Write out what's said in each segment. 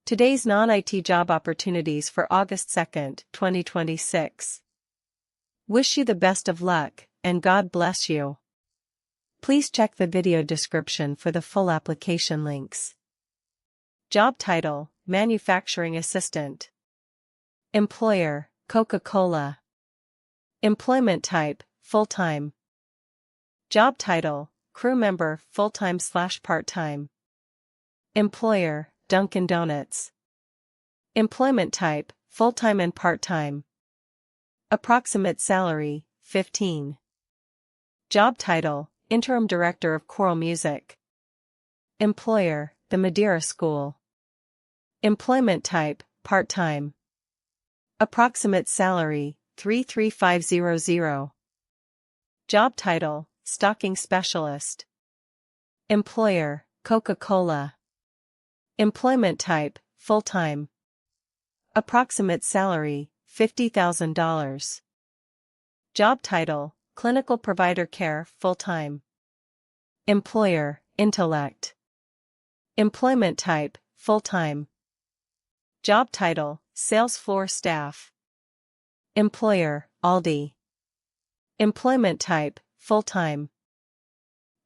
Today's non-IT job opportunities for August 2nd, 2026. Wish you the best of luck, and God bless you. Please check the video description for the full application links. Job title: Manufacturing Assistant. Employer: Coca-Cola. Employment type: full-time. Job title: Crew member, full-time/part-time. Employer: Dunkin' Donuts. Employment type: full-time and part-time. Approximate salary: $15. Job title: Interim Director of Choral Music. Employer: the Madeira School. Employment type: part-time. Approximate salary: $3,350. Job title: Stocking Specialist. Employer: Coca-Cola. Employment type: full-time. Approximate salary: $50,000. Job title: Clinical Provider Care, full-time. Employer: Intellect. Employment type: full-time. Job title: Sales Floor Staff. Employer: Aldi. Employment type: full-time.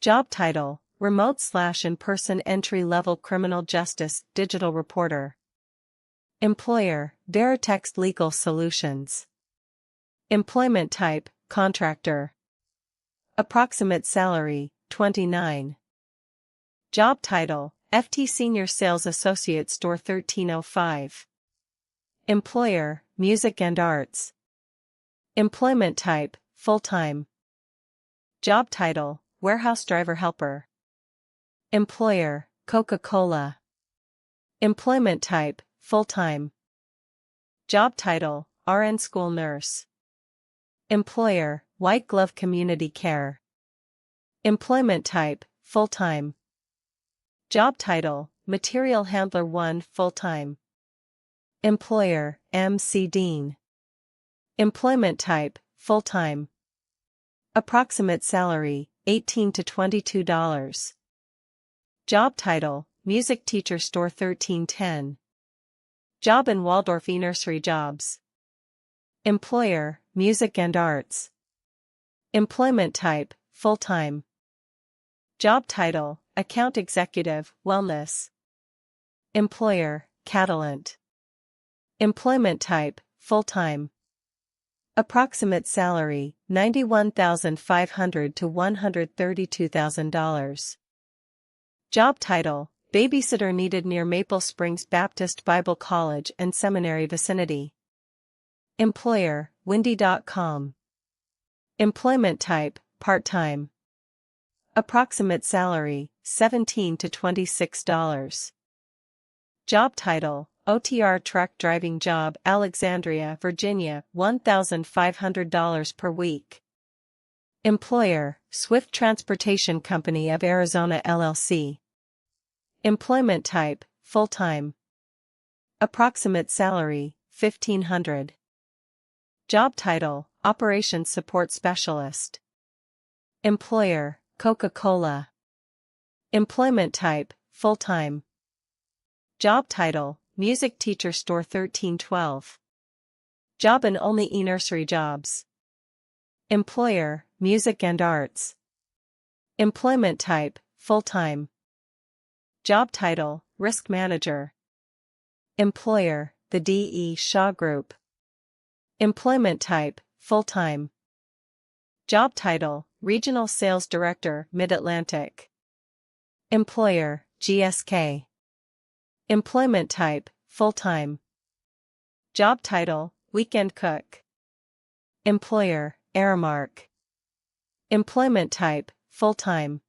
Job title: Remote/in-person entry-level criminal justice digital reporter. Employer: Veritext Legal Solutions. Employment type: contractor. Approximate salary: $29. Job title: FT Senior Sales Associate Store 1305. Employer: Music and Arts. Employment type: full-time. Job title: Warehouse Driver Helper. Employer: Coca-Cola. Employment type: full-time. Job title: RN School Nurse. Employer: White Glove Community Care. Employment type: full-time. Job title: Material Handler 1, full-time. Employer: MC Dean. Employment type: full-time. Approximate salary: $18 to $22. Job title: Music Teacher Store 1310. Job in Waldorf E-Nursery Jobs. Employer: Music and Arts. Employment type: full-time. Job title: Account Executive, Wellness. Employer: Catalent. Employment type: full-time. Approximate salary: $91,500 to $132,000. Job title: Babysitter needed near Maple Springs Baptist Bible College and Seminary vicinity. Employer: Windy.com. Employment type: part-time. Approximate salary: $17 to $26. Job title: OTR Truck Driving Job, Alexandria, Virginia, $1,500 per week. Employer: Swift Transportation Company of Arizona LLC. Employment type: full-time. Approximate salary: $1,500. Job title: Operations Support Specialist. Employer: Coca-Cola. Employment type: full-time. Job title: Music Teacher Store 1312. Job in only E-Nursery Jobs. Employer: Music and Arts. Employment type: full-time. Job title: Risk Manager. Employer: the D.E. Shaw Group. Employment type: full-time. Job title: Regional Sales Director, Mid-Atlantic. Employer: GSK. Employment type: full-time. Job title: Weekend Cook. Employer: Aramark. Employment type: full-time.